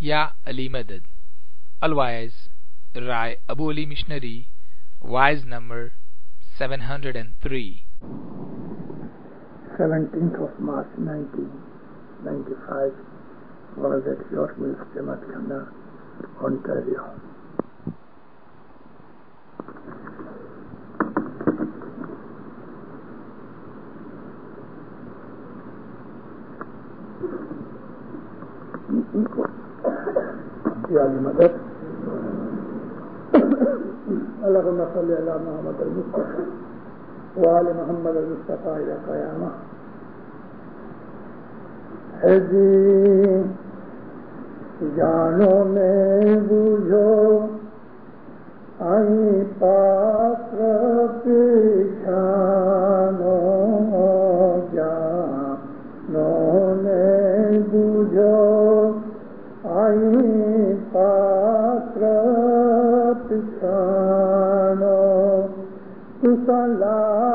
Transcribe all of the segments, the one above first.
Ya Ali Madad. Otherwise, Rai Abu Ali Missionary, wise number 703. 17th of March 1995 was at York Mills, Jamatkana, Ontario. Yani madad Allahümme salli ala Muhammed el-Mustafa ve ali Muhammed el-Mustafa ile kıyama Hezi jano mein bujho ai patra pechano jano mein bujho ai patra pechano tusalagote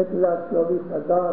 1,24,000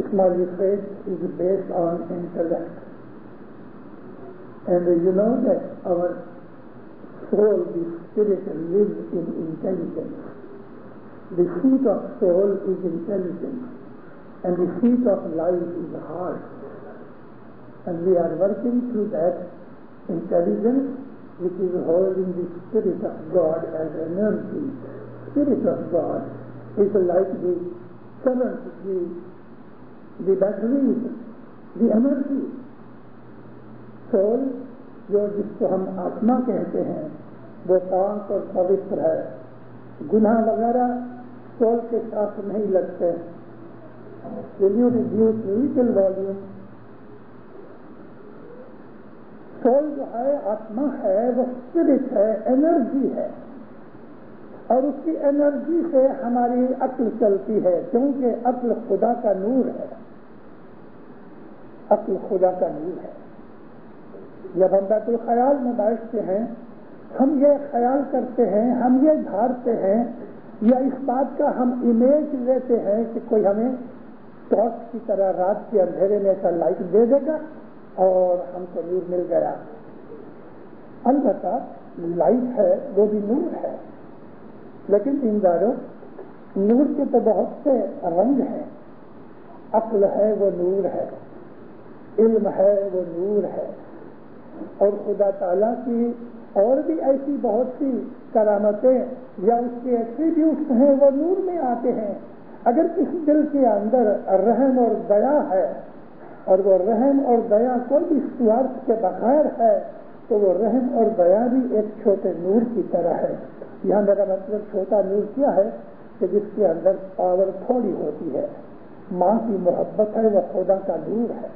Ismaili faith is based on intellect, and you know that our soul, the spirit, lives in intelligence. The seat of soul is intelligence, and the seat of life is heart. And we are working through that intelligence, which is holding the spirit of God as energy, Spirit of God is like the current, the batteries, the energy. Soul جو جس کو ہم آتما کہتے ہیں وہ پاک اور پوتر ہے. گناہ وغیرہ سول کے ساتھ نہیں لگتے. Will you reduce little volume? Civil جو ہے آتما ہے وہ اسپرٹ ہے, انرجی ہے, اور اس کی انرجی سے ہماری عقل چلتی ہے, کیونکہ عقل خدا کا نور ہے. عقل خدا کا نور ہے. جب ہم بیت الخیال میں بیٹھتے ہیں ہم یہ خیال کرتے ہیں, ہم یہ دھارتے ہیں, یا اس بات کا ہم امیج لیتے ہیں کہ کوئی ہمیں ٹارچ کی طرح رات کے اندھیرے میں ایسا لائٹ دے دے گا اور ہم کو نور مل گیا. البتہ لائٹ ہے وہ بھی نور ہے, لیکن دینداروں نور کے تو بہت سے رنگ ہیں. عقل ہے وہ نور ہے, علم ہے وہ نور ہے, اور خدا تعالیٰ کی اور بھی ایسی بہت سی کرامتیں یا اس کے ایٹریبیوٹس ہیں وہ نور میں آتے ہیں. اگر کسی دل کے اندر رحم اور دیا ہے, اور وہ رحم اور دیا کوئی بھی سوارتھ کے بغیر ہے, تو وہ رحم اور دیا بھی ایک چھوٹے نور کی طرح ہے. یہاں میرا مطلب چھوٹا نور کیا ہے کہ جس کے اندر پاور تھوڑی ہوتی ہے. ماں کی محبت ہے وہ خدا کا نور ہے.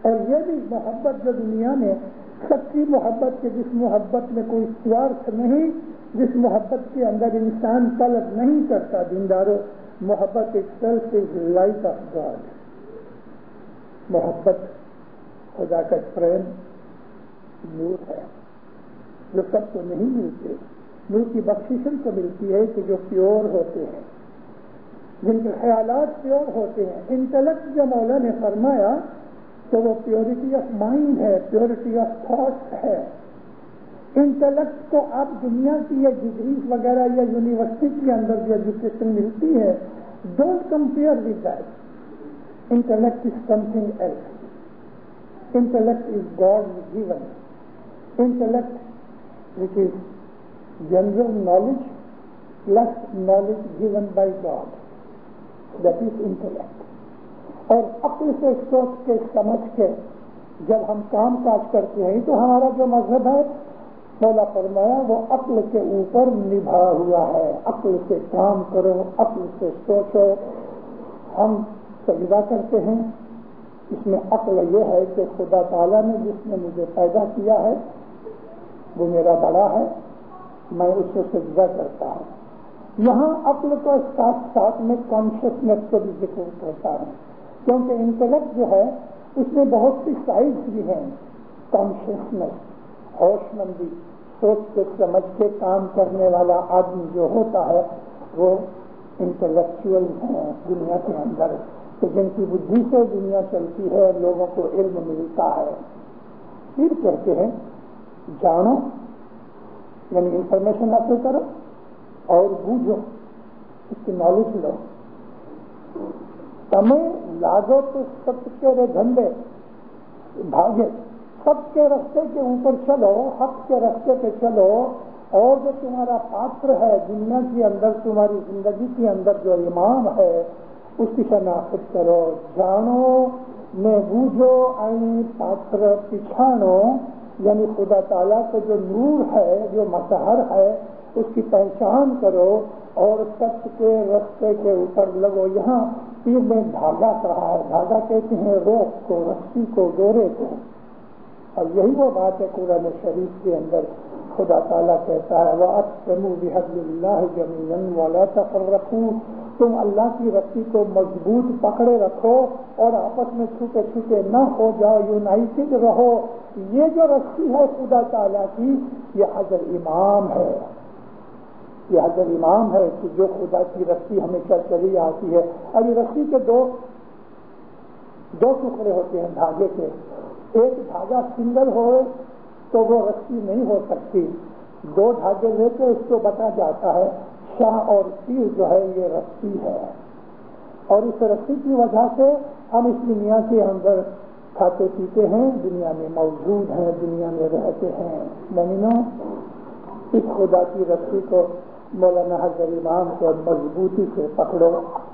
اور یہ بھی محبت جو دنیا میں سچی محبت کے, جس محبت میں کوئی سوارتھ نہیں, جس محبت کے اندر انسان طلب نہیں کرتا. دینداروں محبت itself is light of God. محبت خدا کا پریم نور ہے جو سب کو نہیں ملتے. نور کی بخشش کو ملتی ہے کہ جو پیور ہوتے ہیں, جن کے خیالات پیور ہوتے ہیں. انٹلیکٹ جو مولا نے فرمایا تو وہ پیورٹی آف مائنڈ ہے, پیورٹی آف تھاٹس ہے. انٹلیکٹ کو آپ دنیا کی یا ڈگریز وغیرہ یا یونیورسٹی کے اندر جو ایجوکیشن ملتی ہے, don't compare with that. Intellect is something else. Intellect is God given. Intellect which is general knowledge plus knowledge given by God, that is intellect. اور عقل سے سوچ کے سمجھ کے جب ہم کام کاج کرتے ہیں تو ہمارا جو مذہب ہے مولا فرمایا وہ عقل کے اوپر نبھا ہوا ہے. عقل سے کام کرو, عقل سے سوچو. ہم سجدہ کرتے ہیں, اس میں عقل یہ ہے کہ خدا تعالیٰ نے جس نے مجھے پیدا کیا ہے وہ میرا بڑا ہے, میں اس سے سجدہ کرتا ہوں. یہاں عقل کو ساتھ ساتھ میں کانشیسنیس کو بھی ذکر کرتا ہے, کیونکہ انٹلیکٹ جو ہے اس میں بہت سی سائڈس بھی ہیں. کانشیسنس, ہوش مندی, سوچ کے سمجھ کے کام کرنے والا آدمی جو ہوتا ہے وہ انٹلیکچوئل ہیں دنیا کے اندر, کہ جن کی بدھی سے دنیا چلتی ہے, لوگوں کو علم ملتا ہے. پھر کہتے ہیں جانو یعنی انفارمیشن حاصل کرو, اور بوجھو اس کی نالج لو. تمہیں لاگو تو سب کے دھندے بھاگے, سب کے رستے کے اوپر چلو, حق کے رستے پہ چلو, اور جو تمہارا پاتر ہے دنیا کے اندر, تمہاری زندگی کے اندر جو امام ہے اس کی شناخت کرو. جانو میں بوجھو آئی پاتر پچھانو, یعنی خدا تعالیٰ کا جو نور ہے, جو مظہر ہے, اس کی پہچان کرو اور سچ کے رستے کے اوپر لگو. یہاں پیر میں دھاگا کہا ہے, دھاگا کہتے ہیں روپ کو, رسی کو, ڈورے کو. اور یہی وہ بات ہے قرآن شریف کے اندر خدا تعالیٰ کہتا ہے وَأَعْتَصِمُوا بِحَبْلِ اللَّهِ جَمِيعًا وَلَا تَفَرَّقُوا, تم اللہ کی رسی کو مضبوط پکڑے رکھو اور آپس میں چھوٹے چھوٹے نہ ہو جاؤ, یونائٹڈ رہو. یہ جو رسی ہے خدا تعالیٰ کی یہ حضر امام ہے, یہ حضر امام ہے کہ جو خدا کی رسی ہمیشہ چلی آتی ہے. ابھی رسی کے دو ٹکڑے ہوتے ہیں دھاگے کے. ایک دھاگا سنگل ہوئے تو وہ رسی نہیں ہو سکتی, دو دھاگے لے کے اس کو بتا جاتا ہے شاہ اور پیر جو ہے یہ رسی ہے. اور اس رسی کی وجہ سے ہم اس دنیا کے اندر کھاتے پیتے ہیں, دنیا میں موجود ہیں, دنیا میں رہتے ہیں. مومنوں, اس خدا کی رسی کو مولانا حضرت امام کو مضبوطی سے پکڑو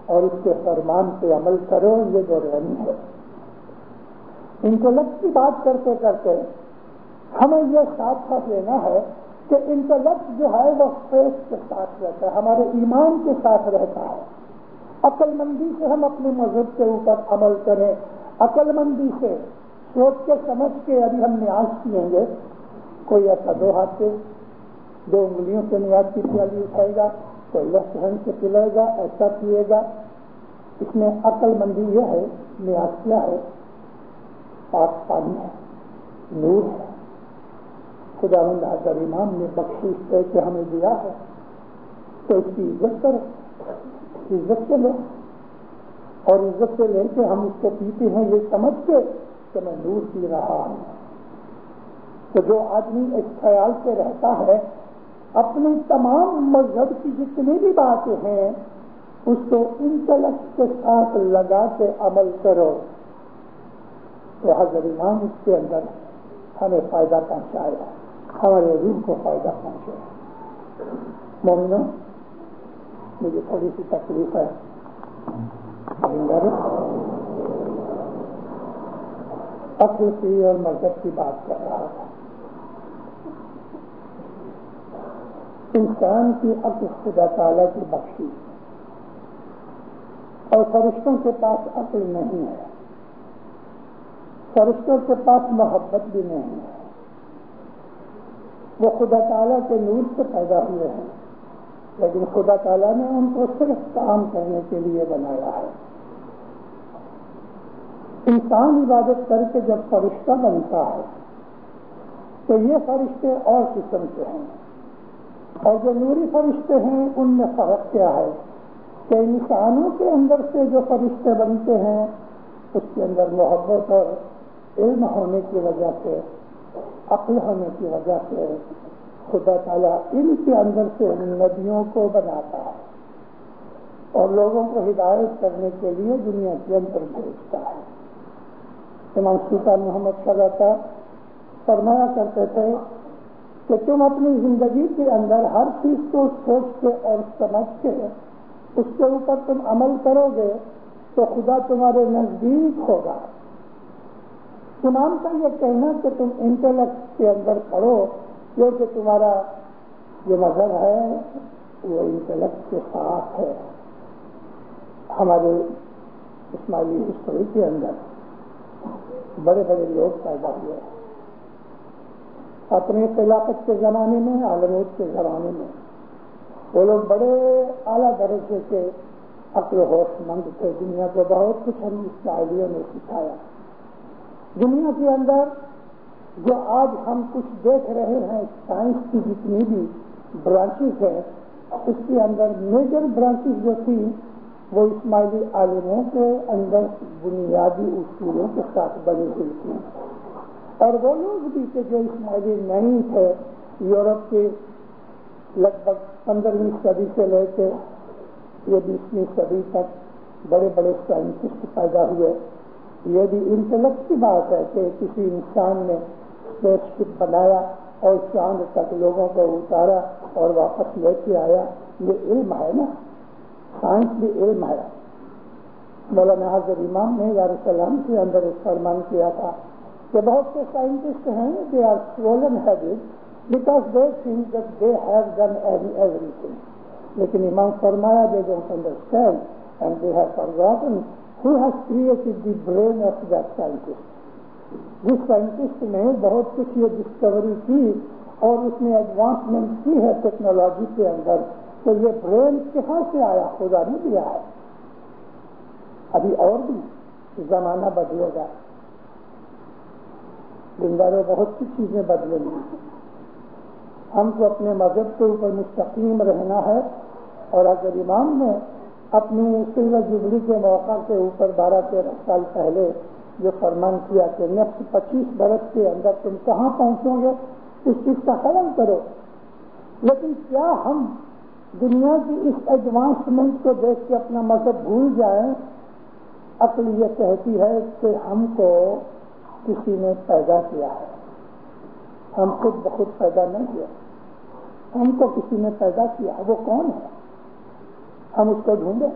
اور اس کے فرمان پہ عمل کرو. یہ جو رہنی ہے انٹلیکٹ کی بات کرتے کرتے ہمیں یہ ساتھ ساتھ لینا ہے کہ انٹلیکٹ جو ہے وہ فیس کے ساتھ رہتا ہے, ہمارے ایمان کے ساتھ رہتا ہے. عقل مندی سے ہم اپنے مذہب کے اوپر عمل کریں, عقل مندی سے سوچ کے سمجھ کے. ابھی ہم نیاز کییں گے, کوئی ایسا 2 ہاتھ سے 2 انگلیوں سے نیاز کی پیالی اٹھائے گا, کوئی لیفٹ ہینڈ سے پلائے گا, ایسا پیے گا. اس میں عقل مندی یہ ہے, نیاز کیا ہے؟ پاک پانی ہے, نور ہے. خداوند حضرت امام نے بخشش دے کے ہمیں دیا ہے تو اس کی عزت کرو, عزت سے لو, اور عزت سے لے کے ہم اس کو پیتے ہیں یہ سمجھ کے کہ میں نور پی رہا ہوں. تو جو آدمی اس خیال سے رہتا ہے اپنی تمام مذہب کی جتنی بھی باتیں ہیں اس کو انٹلیکٹ کے ساتھ لگا کے عمل کرو تو حضرت امام اس کے اندر ہمیں فائدہ پہنچایا, ہمارے روح کو فائدہ پہنچایا. مومنوں, مجھے تھوڑی سی تکلیف ہے, عقل کی اور مذہب کی بات کر رہا تھا. انسان کی عقل خدا تعالیٰ کی بخشی اور فرشتوں کے پاس عقل نہیں ہے, فرشتوں کے پاس محبت بھی نہیں ہے. وہ خدا تعالیٰ کے نور سے پیدا ہوئے ہیں لیکن خدا تعالیٰ نے ان کو صرف کام کرنے کے لیے بنایا ہے. انسان عبادت کر کے جب فرشتہ بنتا ہے تو یہ فرشتے اور قسم کے ہیں, اور جو نوری فرشتے ہیں ان میں فرق کیا ہے کہ انسانوں کے اندر سے جو فرشتے بنتے ہیں اس کے اندر محبت اور علم ہونے کی وجہ سے, عقل ہونے کی وجہ سے خدا تعالیٰ ان کے اندر سے نبیوں کو بناتا ہے اور لوگوں کو ہدایت کرنے کے لیے دنیا کے اندر بھیجتا ہے. امام سلطان محمد صلی اللہ علیہ وسلم فرمایا کرتے تھے کہ تم اپنی زندگی کے اندر ہر چیز کو سوچ کے اور سمجھ کے اس کے اوپر تم عمل کرو گے تو خدا تمہارے نزدیک ہوگا. امام کا یہ کہنا کہ تم انٹلیکٹ کے اندر پڑھو کیونکہ تمہارا جو مذہب ہے وہ انٹلیکٹ کے ساتھ ہے. ہمارے اسماعیلی ہسٹری کے اندر بڑے بڑے لوگ پیدا ہوئے اپنے خلافت کے زمانے میں, عالموت کے زمانے میں. وہ لوگ بڑے اعلیٰ درجے کے عقل و ہوش مند تھے. دنیا کو بہت کچھ ہم اسماعیلیوں نے سکھایا. دنیا کے اندر جو آج ہم کچھ دیکھ رہے ہیں, سائنس کی جتنی بھی برانچز ہیں اس کے اندر میجر برانچز جو تھی وہ اسماعیلی عالموں کے اندر بنیادی اصولوں کے ساتھ بنی ہوئی تھی. اور وہ لوگ بھی کہ جو اسماعیلی نہیں تھے, یورپ کے لگ بھگ 15ویں صدی سے لے کے یہ 20ویں صدی تک بڑے بڑے سائنٹسٹ پیدا ہوئے. یہ بھی انٹلیکٹ کی بات ہے کہ کسی انسان نے اسپیس شپ بنایا اور چاند تک لوگوں کو اتارا اور واپس لے کے آیا. یہ علم ہے نا, سائنس بھی علم ہے. مولانا حضرت امام نے یا رسول اللہ کے اندر ایک فرمان کیا تھا کہ بہت سے سائنٹسٹ ہیں they are swollen headed because they think that they have done everything. لیکن امام فرمایا they don't understand and they have forgotten who has created the brain of that scientist. جس سائنٹسٹ نے بہت کچھ یہ ڈسکوری کی اور اس نے ایڈوانسمنٹ کی ہے ٹیکنالوجی کے اندر, تو یہ برین کہاں سے آیا؟ خدا نے دیا ہے. ابھی اور بھی زمانہ بدلے گا, زندہ بہت سی چیزیں بدلیں گی. ہم کو اپنے مذہب کے اوپر مستقیم رہنا ہے. اور حضرت امام نے اپنی سلور جبلی کے موقع کے اوپر 12-13 سال پہلے جو فرمان کیا کہ نیکسٹ 25 برس کے اندر تم کہاں پہنچو گے اس چیز کا خیال کرو. لیکن کیا ہم دنیا کی اس ایڈوانسمنٹ کو دیکھ کے اپنا مذہب بھول جائیں؟ عقل یہ کہتی ہے کہ ہم کو کسی نے پیدا کیا ہے, ہم خود بخود پیدا نہیں کیا. ہم کو کسی نے پیدا کیا، وہ کون ہے؟ ہم اس کو ڈھونڈیں۔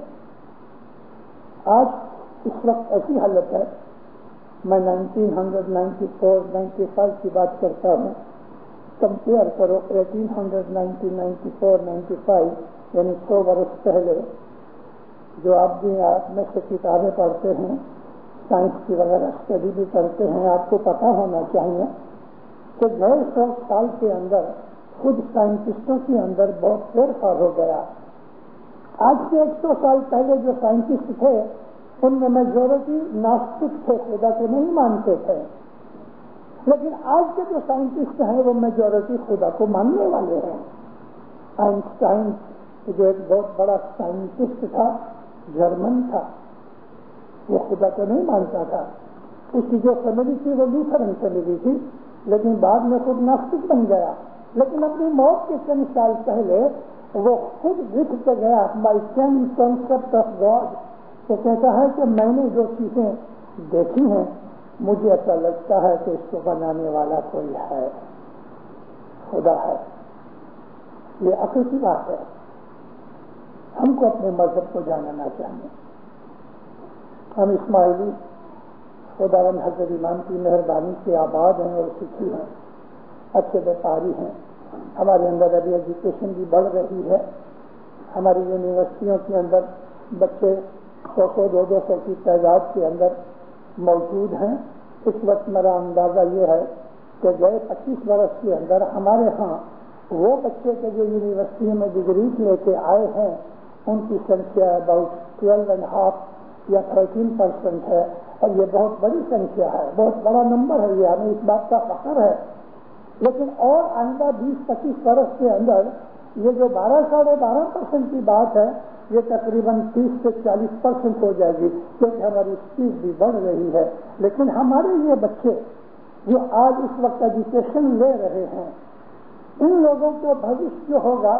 آج اس وقت ایسی حالت ہے، میں 1994-95 کی بات کرتا ہوں، کمپیئر کرو 1890-94-95 یعنی 100 برس پہلے، جو آپ بھی آپ میں سے کتابیں پڑھتے ہیں، سائنس کی وغیرہ اسٹڈی بھی کرتے ہیں، آپ کو پتا ہونا چاہیے کہ 150 سال کے اندر خود سائنٹسٹوں کے اندر بہت فیر پار ہو گیا۔ آج سے 100 سال پہلے جو سائنٹسٹ تھے ان میں میجورٹی ناستک تھے، خدا کو نہیں مانتے تھے، لیکن آج کے جو سائنٹسٹ ہیں وہ میجورٹی خدا کو ماننے والے ہیں۔ آئنسٹائن جو ایک بہت بڑا سائنٹسٹ تھا، جرمن تھا، وہ خدا کو نہیں مانتا تھا، اس کی جو فیملی تھی وہ لوتھرن فیملی تھی، لیکن بعد میں خود ناستک بن گیا، لیکن اپنی موت کے چند سال پہلے وہ خود لکھتے گیا مائی 10 کنسپٹ آف گاڈ۔ وہ کہتا ہے کہ میں نے جو چیزیں دیکھی ہیں مجھے ایسا لگتا ہے کہ اس کو بنانے والا کوئی ہے، خدا ہے۔ یہ عقل کی بات ہے۔ ہم کو اپنے مذہب کو جاننا چاہیے۔ ہم اسماعیلی خداوند حضرت امام کی مہربانی سے آباد ہیں اور سکھی ہیں، اچھے بیپاری ہیں۔ ہمارے اندر ابھی ایجوکیشن بھی بڑھ رہی ہے، ہماری یونیورسٹیوں کے اندر بچے 100-200 کی تعداد کے اندر موجود ہیں۔ اس وقت میرا اندازہ یہ ہے کہ گئے 25 برس کے اندر ہمارے ہاں وہ بچے کے جو یونیورسٹی میں ڈگری لے کے آئے ہیں ان کی سنکھیا اباؤٹ 12.5 یا 13% ہے، اور یہ بہت بڑی سنکھیا ہے، بہت بڑا نمبر ہے، یہ ہمیں اس بات کا فخر ہے۔ لیکن اور آئندہ 20-25 برس کے اندر یہ جو 12-12.5% کی بات ہے یہ تقریباً 30 سے 40% ہو جائے گی، کیونکہ ہماری اسپیڈ بھی بڑھ رہی ہے۔ لیکن ہمارے یہ بچے جو آج اس وقت ایجوکیشن لے رہے ہیں، ان لوگوں کو بھوشیہ جو ہوگا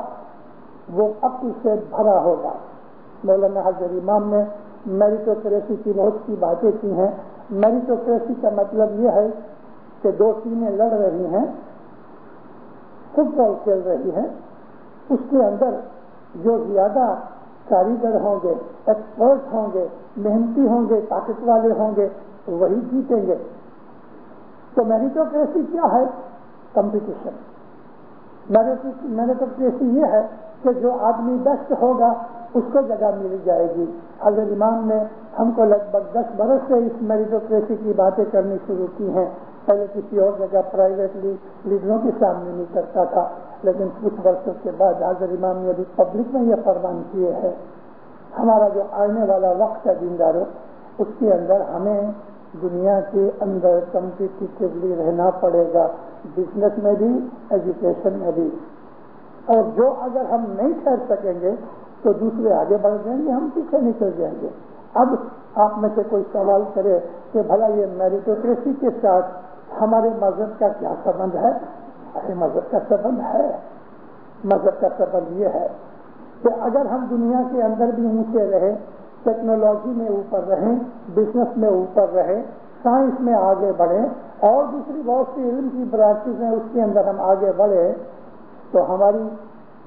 وہ عقل سے بھرا ہوگا۔ مولانا حضرت امام نے میریٹوکریسی کی بہت سی باتیں کی ہیں۔ میریٹوکریسی کا مطلب یہ ہے کہ 2 ٹیمیں لڑ رہی ہیں، فٹ بال کھیل رہی ہیں، اس کے اندر جو زیادہ کاریگر ہوں گے، ایکسپرٹ ہوں گے، محنتی ہوں گے، طاقت والے ہوں گے، وہی جیتیں گے۔ تو میریٹوکریسی کیا ہے؟ کمپٹیشن۔ میریٹوکریسی یہ ہے کہ جو آدمی بیسٹ ہوگا اس کو جگہ مل جائے گی۔ حضرت امام نے ہم کو لگ بھگ 10 برس سے اس میریٹوکریسی کی باتیں کرنی شروع کی ہیں۔ پہلے کسی اور جگہ پرائیویٹلی لیڈروں کے سامنے نہیں کرتا تھا، لیکن کچھ برسوں کے بعد حضرت امام نے ابھی پبلک میں یہ فرمان کیے ہیں۔ ہمارا جو آنے والا وقت ہے دینداروں، اس کے اندر ہمیں دنیا کے اندر کمپیٹیٹولی رہنا پڑے گا، بزنس میں بھی، ایجوکیشن میں بھی۔ اور جو اگر ہم نہیں ٹھہر سکیں گے تو دوسرے آگے بڑھ جائیں گے، ہم پیچھے نکل جائیں گے۔ اب آپ میں سے کوئی سوال کرے کہ بھلا یہ میریٹوکریسی کے ساتھ ہمارے مذہب کا کیا سبند ہے؟ ارے مذہب کا سبند ہے۔ مذہب کا سبند یہ ہے کہ اگر ہم دنیا کے اندر بھی اونچے رہیں، ٹیکنالوجی میں اوپر رہیں، بزنس میں اوپر رہیں، سائنس میں آگے بڑھیں، اور دوسری بہت سی علم کی برانچز ہیں اس کے اندر ہم آگے بڑھیں، تو ہماری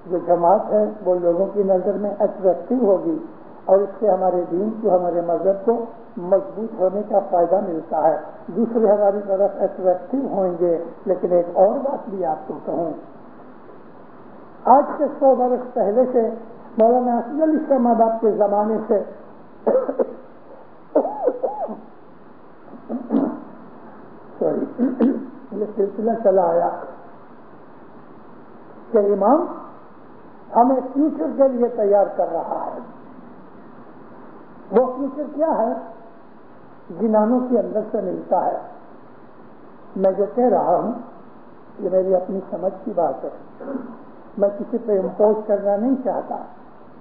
جو جماعت ہے وہ لوگوں کی نظر میں اٹریکٹیو ہوگی، اور اس سے ہمارے دین کو، ہمارے مذہب کو مضبوط ہونے کا فائدہ ملتا ہے۔ دوسرے ہماری طرف اٹریکٹیو ہوں گے۔ لیکن ایک اور بات بھی آپ کو کہوں، آج سے 100 برس پہلے سے، مولانا حسن علی اسلام آباد کے زمانے سے یہ سلسلہ چلا آیا کہ امام ہمیں فیوچر کے لیے تیار کر رہا ہے۔ وہ فیوچر کیا ہے؟ جنانوں کے اندر سے ملتا ہے۔ میں جو کہہ رہا ہوں یہ میری اپنی سمجھ کی بات ہے، میں کسی پہ امپوز کرنا نہیں چاہتا۔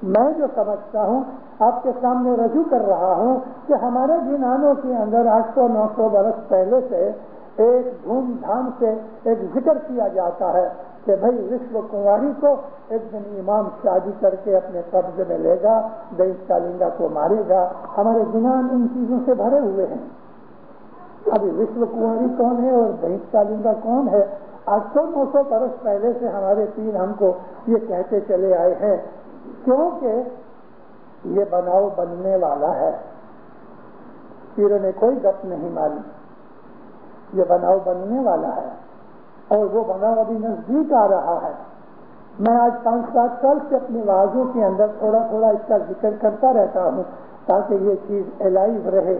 میں جو سمجھتا ہوں آپ کے سامنے رجوع کر رہا ہوں کہ ہمارے جنانوں کے اندر 800-900 برس پہلے سے ایک دھوم دھام سے ایک ذکر کیا جاتا ہے کہ بھائی وشو کنواری کو ایک دن امام شادی کر کے اپنے قبضے میں لے گا، دہیج کالنگا کو مارے گا۔ ہمارے جنان ان چیزوں سے بھرے ہوئے ہیں۔ ابھی وشو کنواری کون ہے اور دہیج کالنگا کون ہے 800-900 برس پہلے سے ہمارے پیر ہم کو یہ کہتے چلے آئے ہیں، کیونکہ یہ بناؤ بننے والا ہے، پیروں نے کوئی گپ نہیں ماری، یہ بناؤ بننے والا ہے اور وہ بناؤ ابھی نزدیک آ رہا ہے۔ میں آج 5-7 سال سے اپنی وعظوں کے اندر تھوڑا تھوڑا اس کا ذکر کرتا رہتا ہوں تاکہ یہ چیز الائیو رہے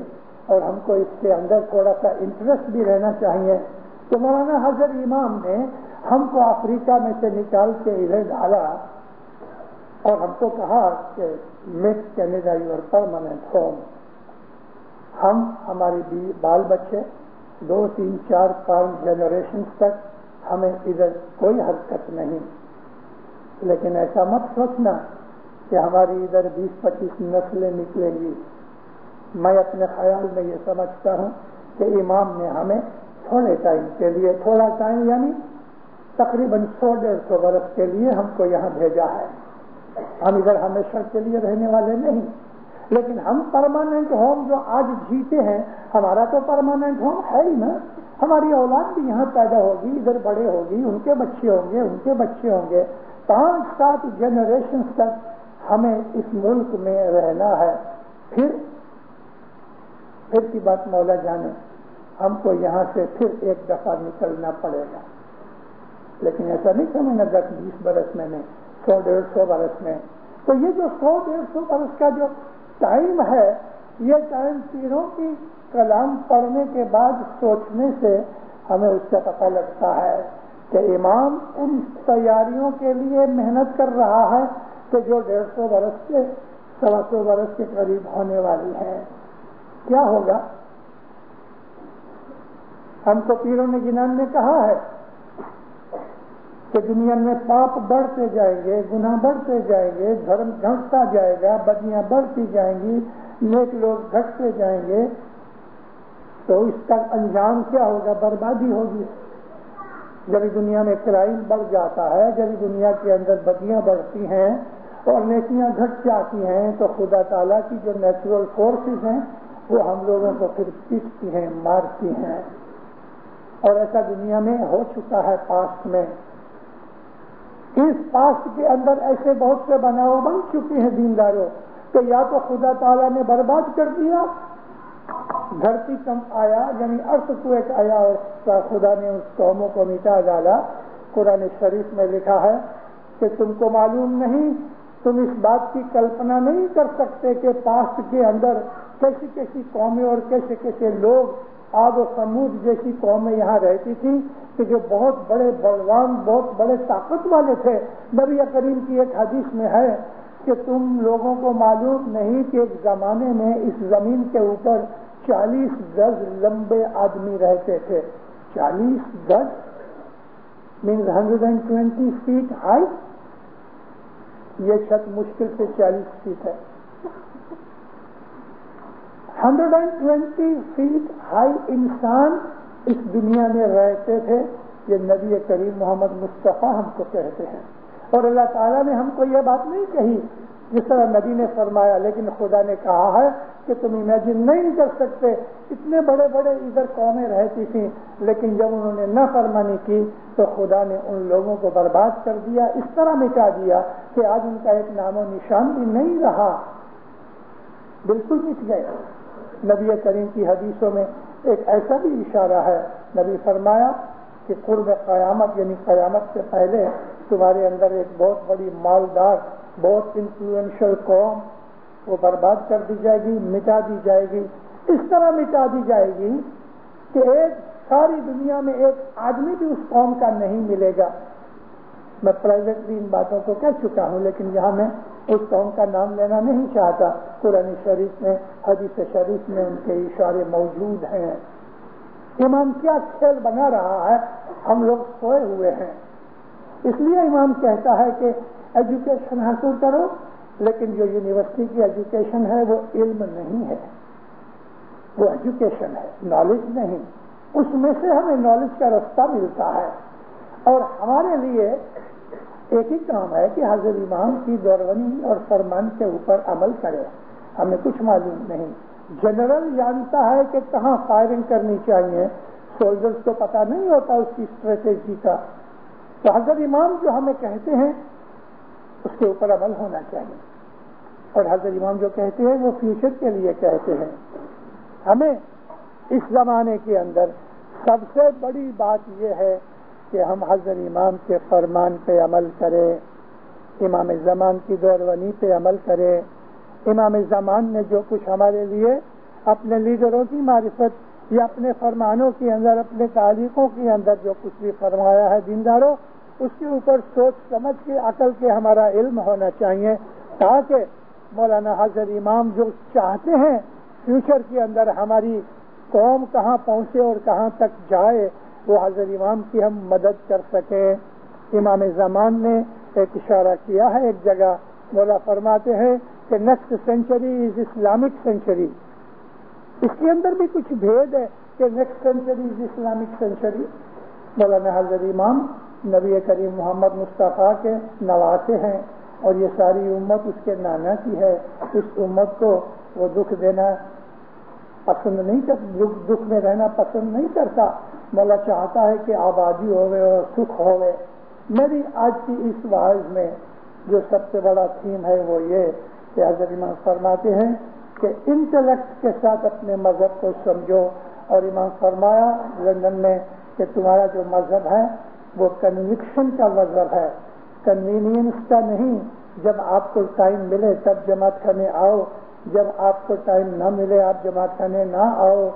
اور ہم کو اس کے اندر تھوڑا سا انٹرسٹ بھی رہنا چاہیے۔ تو مولانا حضرت امام نے ہم کو افریقہ میں سے نکال کے ادھر ڈالا اور ہم کو کہا کہ make Canada your permanent home. ہم ہماری بال بچے 2, 3, 4, 5 جنریشنز تک ہمیں ادھر کوئی حرکت نہیں، لیکن ایسا مت سوچنا کہ ہماری ادھر 20-25 نسلیں نکلیں گی۔ میں اپنے خیال میں یہ سمجھتا ہوں کہ امام نے ہمیں تھوڑے ٹائم کے لیے، تھوڑا ٹائم یعنی تقریباً 100-150 برس کے لیے ہم کو یہاں بھیجا ہے۔ ہم ادھر ہمیشہ کے لیے رہنے والے نہیں، لیکن ہم پرماننٹ ہوم جو آج جیتے ہیں، ہمارا تو پرماننٹ ہوم ہے ہی نا۔ ہماری اولاد بھی یہاں پیدا ہوگی، ادھر بڑے ہوگی، ان کے بچے ہوں گے، ان کے بچے ہوں گے، 5-7 جنریشن تک ہمیں اس ملک میں رہنا ہے۔ پھر کی بات مولا جانے، ہم کو یہاں سے پھر ایک دفعہ نکلنا پڑے گا، لیکن ایسا نہیں سمجھنا 10-20 برس میں نہیں، 100-150 برس میں۔ تو یہ جو 100-150 برس کا جو ٹائم ہے، یہ ٹائم پیروں کی کلام پڑھنے کے بعد سوچنے سے ہمیں اس کا پتہ لگتا ہے کہ امام ان تیاریوں کے لیے محنت کر رہا ہے کہ جو 150 برس سے 125 برس کے قریب ہونے والی ہے۔ کیا ہوگا؟ ہم کو پیروں نے جنان نے کہا ہے کہ دنیا میں پاپ بڑھتے جائیں گے، گناہ بڑھتے جائیں گے، دھرم گھٹتا جائے گا، بدیاں بڑھتی جائیں گی، نیک لوگ گھٹتے جائیں گے، تو اس کا انجام کیا ہوگا؟ بربادی ہوگی۔ جب دنیا میں کرائم بڑھ جاتا ہے، جب دنیا کے اندر بدیاں بڑھتی ہیں اور نیکیاں گھٹ جاتی ہیں، تو خدا تعالیٰ کی جو نیچرل فورسز ہیں وہ ہم لوگوں کو پھر پیٹتی ہیں، مارتی ہیں۔ اور ایسا دنیا میں ہو چکا ہے پاسٹ میں۔ اس پاسٹ کے اندر ایسے بہت سے بناؤ بن چکے ہیں دینداروں کہ یا تو خدا تعالیٰ نے برباد کر دیا، دھرتی کمپ آیا یعنی ارتھ کویک آیا اور خدا نے اس قوموں کو مٹا ڈالا۔ قرآن شریف میں لکھا ہے کہ تم کو معلوم نہیں، تم اس بات کی کلپنا نہیں کر سکتے کہ پاسٹ کے اندر کیسی کیسی قومیں اور کیسے کیسے لوگ، عاد و سمود جیسی قومیں یہاں رہتی تھی کہ جو بہت بڑے بلوان، بہت بڑے طاقت والے تھے۔ نبی کریم کی ایک حدیث میں ہے کہ تم لوگوں کو معلوم نہیں کہ ایک زمانے میں اس زمین کے اوپر 40 گز لمبے آدمی رہتے تھے۔ 40 گز مینز 120 فیٹ ہائی۔ یہ چھت مشکل سے 40 فیٹ ہے۔ 120 فیٹ ہائی انسان اس دنیا میں رہتے تھے۔ یہ نبی کریم محمد مصطفیٰ ہم کو کہتے ہیں، اور اللہ تعالیٰ نے ہم کو یہ بات نہیں کہی جس طرح نبی نے فرمایا، لیکن خدا نے کہا ہے کہ تم امیجن نہیں کر سکتے اتنے بڑے بڑے ادھر قومیں رہتی تھیں، لیکن جب انہوں نے نافرمانی کی تو خدا نے ان لوگوں کو برباد کر دیا، اس طرح مٹا دیا کہ آج ان کا ایک نام و نشان بھی نہیں رہا، بالکل مٹ گئے۔ نبی کریم کی حدیثوں میں ایک ایسا بھی اشارہ ہے، نبی فرمایا کہ قرب قیامت یعنی قیامت سے پہلے تمہارے اندر ایک بہت بڑی مالدار، بہت انفلوئنشل قوم وہ برباد کر دی جائے گی، مٹا دی جائے گی۔ اس طرح مٹا دی جائے گی کہ ایک ساری دنیا میں ایک آدمی بھی اس قوم کا نہیں ملے گا۔ میں پرائیویٹلی ان باتوں کو کہہ چکا ہوں، لیکن یہاں میں اس قوم کا نام لینا نہیں چاہتا۔ قرآن شریف میں، حدیث شریف میں ان کے اشارے موجود ہیں۔ امام کیا کھیل بنا رہا ہے، ہم لوگ سوئے ہوئے ہیں۔ اس لیے امام کہتا ہے کہ ایجوکیشن حاصل کرو، لیکن جو یونیورسٹی کی ایجوکیشن ہے وہ علم نہیں ہے، وہ ایجوکیشن ہے، نالج نہیں۔ اس میں سے ہمیں نالج کا رستہ ملتا ہے، اور ہمارے لیے ایک ہی کام ہے کہ حضرت امام کی دورونی اور فرمان کے اوپر عمل کرے۔ ہمیں کچھ معلوم نہیں، جنرل جانتا ہے کہ کہاں فائرنگ کرنی چاہیے، سولجرز کو پتہ نہیں ہوتا اس کی اسٹریٹجی کا. تو حضرت امام جو ہمیں کہتے ہیں اس کے اوپر عمل ہونا چاہیے. اور حضرت امام جو کہتے ہیں وہ فیوچر کے لیے کہتے ہیں. ہمیں اس زمانے کے اندر سب سے بڑی بات یہ ہے کہ ہم حضرت امام کے فرمان پہ عمل کریں, امام زمان کی دورونی پہ عمل کریں. امام زمان نے جو کچھ ہمارے لیے اپنے لیڈروں کی معرفت یا اپنے فرمانوں کے اندر, اپنے تعلیقوں کے اندر جو کچھ بھی فرمایا ہے دینداروں, اس کے اوپر سوچ سمجھ کے عقل کے ہمارا علم ہونا چاہیے, تاکہ مولانا حضرت امام جو چاہتے ہیں فیوچر کے اندر ہماری قوم کہاں پہنچے اور کہاں تک جائے, وہ حضرت امام کی ہم مدد کر سکیں. امام زمان نے ایک اشارہ کیا ہے ایک جگہ, مولا فرماتے ہیں کہ next century is Islamic century. اس کے اندر بھی کچھ بھید ہے کہ next century is Islamic century. مولانا حضرت امام نبی کریم محمد مصطفیٰ کے نواسے ہیں اور یہ ساری امت اس کے نانا کی ہے. اس امت کو وہ دکھ دینا پسند نہیں کرتا, دکھ میں رہنا پسند نہیں کرتا. مولا چاہتا ہے کہ آبادی ہوئے اور سکھ ہوئے. میری آج کی اس واعظ میں جو سب سے بڑا تھیم ہے وہ یہ کہ حضرت امام فرماتے ہیں کہ انٹلیکٹ کے ساتھ اپنے مذہب کو سمجھو. اور امام فرمایا لندن میں کہ تمہارا جو مذہب ہے وہ کنوکشن کا مذہب ہے, کنوینئنس کا نہیں. جب آپ کو ٹائم ملے تب جماعت خانے آؤ, جب آپ کو ٹائم نہ ملے آپ جماعت خانے نہ آؤ.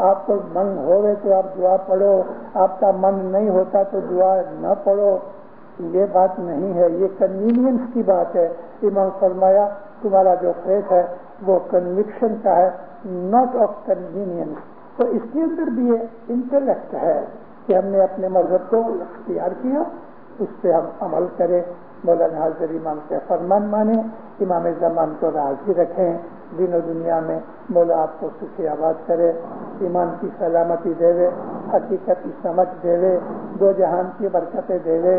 آپ کو من ہوئے تو آپ دعا پڑھو, آپ کا من نہیں ہوتا تو دعا نہ پڑھو. یہ بات نہیں ہے, یہ کنوینئنس کی بات ہے. امام فرمایا تمہارا جو فیتھ ہے وہ کنوکشن کا ہے, ناٹ آف کنوینئنس. تو اس کے اندر بھی یہ انٹلیکٹ ہے کہ ہم نے اپنے مذہب کو اختیار کیا, اس پہ ہم عمل کریں. مولانا حضرت امام کے فرمان مانیں, امام زمان کو راضی رکھیں دین و دنیا میں. مولا آپ کو سکھ آباد کرے, ایمان کی سلامتی دے وے, حقیقت کی سمجھ دے وے, دو جہان کی برکتیں دے وے,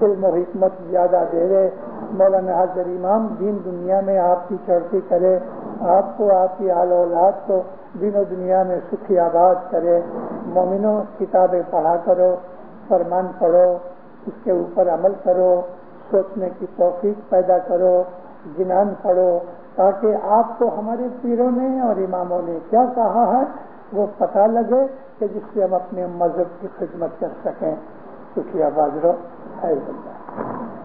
علم و حکمت زیادہ دے وے. مولانا حضرت امام دین دنیا میں آپ کی چڑھتی کرے, آپ کو آپ کی آل اولاد کو دین و دنیا میں سکھ آباد کرے. مومنوں کتابیں پڑھا کرو, فرمان پڑھو, اس کے اوپر عمل کرو, سوچنے کی توفیق پیدا کرو, جنان پڑھو, تاکہ آپ کو ہمارے پیروں نے اور اماموں نے کیا کہا ہے وہ پتہ لگے کہ جس سے ہم اپنے مذہب کی خدمت کر سکیں. سکھ آباد رہو. اے اللہ.